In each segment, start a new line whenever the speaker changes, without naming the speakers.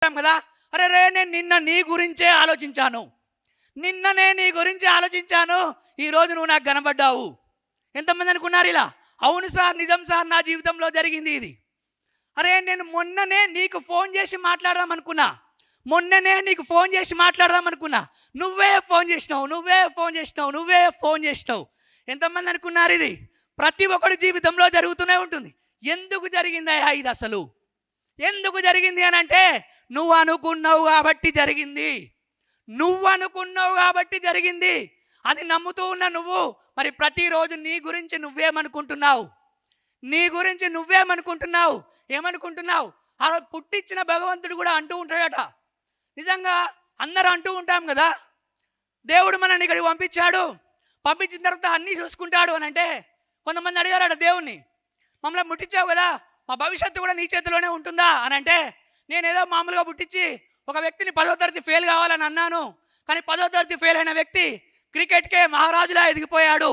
ఉంటాం కదా, అరే రే నేను నిన్ననే నీ గురించి ఆలోచించాను, ఈరోజు నువ్వు నాకు కనబడ్డావు. ఎంతమంది అనుకున్నారు ఇలా? అవును సార్, నిజం సార్, నా జీవితంలో జరిగింది ఇది. అరే నేను మొన్ననే నీకు ఫోన్ చేసి మాట్లాడదాం అనుకున్నా, నువ్వే ఫోన్ చేసినావు. ఎంతమంది అనుకున్నారు ఇది? ప్రతి ఒక్కడి జీవితంలో జరుగుతూనే ఉంటుంది. ఎందుకు జరిగిందయ్యా ఇది? అసలు ఎందుకు జరిగింది అని అంటే, నువ్వు అనుకున్నావు కాబట్టి జరిగింది. అది నమ్ముతూ ఉన్న నువ్వు మరి ప్రతిరోజు నీ గురించి ఏమనుకుంటున్నావు? ఆ పుట్టించిన భగవంతుడు కూడా అంటూ ఉంటాడట. నిజంగా అందరూ అంటూ ఉంటాం కదా, దేవుడు మనల్ని ఇక్కడికి పంపించిన తర్వాత అన్నీ చూసుకుంటాడు అని అంటే, కొంతమంది అడిగారట దేవుణ్ణి, మమ్మల్ని ముట్టించావు కదా, మా భవిష్యత్తు కూడా నీ చేతిలోనే ఉంటుందా అని అంటే, నేనేదో మామూలుగా పుట్టించి ఒక వ్యక్తిని 10వ తరగతి ఫెయిల్ కావాలని అన్నాను, కానీ 10వ తరగతి ఫెయిల్ అయిన వ్యక్తి క్రికెట్కే మహారాజులా ఎదిగిపోయాడు.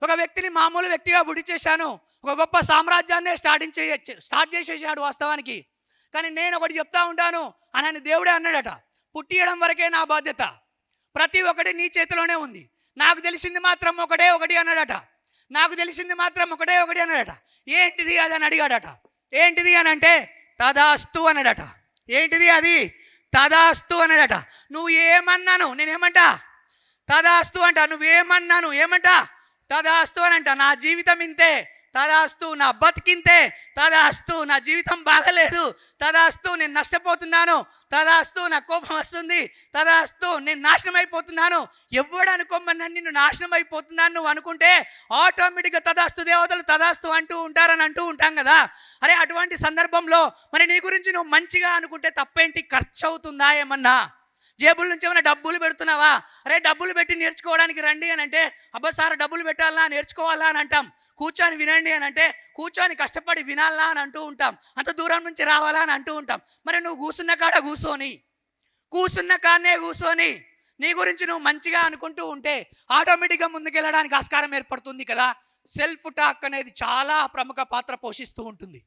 ఒక వ్యక్తిని మామూలు వ్యక్తిగా పుట్టించేశాను, ఒక గొప్ప సామ్రాజ్యాన్నే స్టార్ట్ చేసేసాడు వాస్తవానికి. కానీ నేను ఒకటి చెప్తా ఉంటాను అని ఆయన దేవుడే అన్నాడట, పుట్టియడం వరకే నా బాధ్యత, ప్రతి ఒక్కటి నీ చేతిలోనే ఉంది. నాకు తెలిసింది మాత్రం ఒకటి అన్నాడట. ఏంటిది అది అని అడిగాడట. ఏంటిది అని అంటే తదాస్తు అన్నాడట. ఏంటిది అది? తదాస్తు అన్నాడట. నువ్వు ఏమన్నాను నేనేమంటా? తదాస్తు అంట. నువ్వేమన్నాను ఏమంటా? తదాస్తు అని అంట. నా జీవితం ఇంతే, తదాస్తు. నా బతికింతే, తదాస్తు. నా జీవితం బాగలేదు, తదాస్తు. నేను నష్టపోతున్నాను, తదాస్తు. నా కోపం వస్తుంది, తదాస్తు. నేను నాశనం అయిపోతున్నాను. ఎవడు అనుకోమన్నా నిన్ను నాశనం అయిపోతున్నాను నువ్వు అనుకుంటే ఆటోమేటిక్గా తదాస్తు దేవతలు తదాస్తు అంటూ ఉంటాం కదా. అరే అటువంటి సందర్భంలో మరి నీ గురించి నువ్వు మంచిగా అనుకుంటే తప్పేంటి? ఖర్చు అవుతుందా ఏమన్నా? జేబుల నుంచి ఏమైనా డబ్బులు పెడుతున్నావా? అరే డబ్బులు పెట్టి నేర్చుకోవడానికి రండి అని అంటే, అబ్బా సార్ డబ్బులు పెట్టాలా, నేర్చుకోవాలా అని అంటాం. కూర్చొని వినండి అని అంటే, కూర్చొని కష్టపడి వినాలా అని అంటూ ఉంటాం. అంత దూరం నుంచి రావాలా అని అంటూ ఉంటాం. మరి నువ్వు కూర్చున్న కాడనే కూర్చొని నీ గురించి నువ్వు మంచిగా అనుకుంటూ ఉంటే ఆటోమేటిక్గా ముందుకెళ్ళడానికి ఆస్కారం ఏర్పడుతుంది కదా. సెల్ఫ్ టాక్ అనేది చాలా ప్రముఖ పాత్ర పోషిస్తూ ఉంటుంది.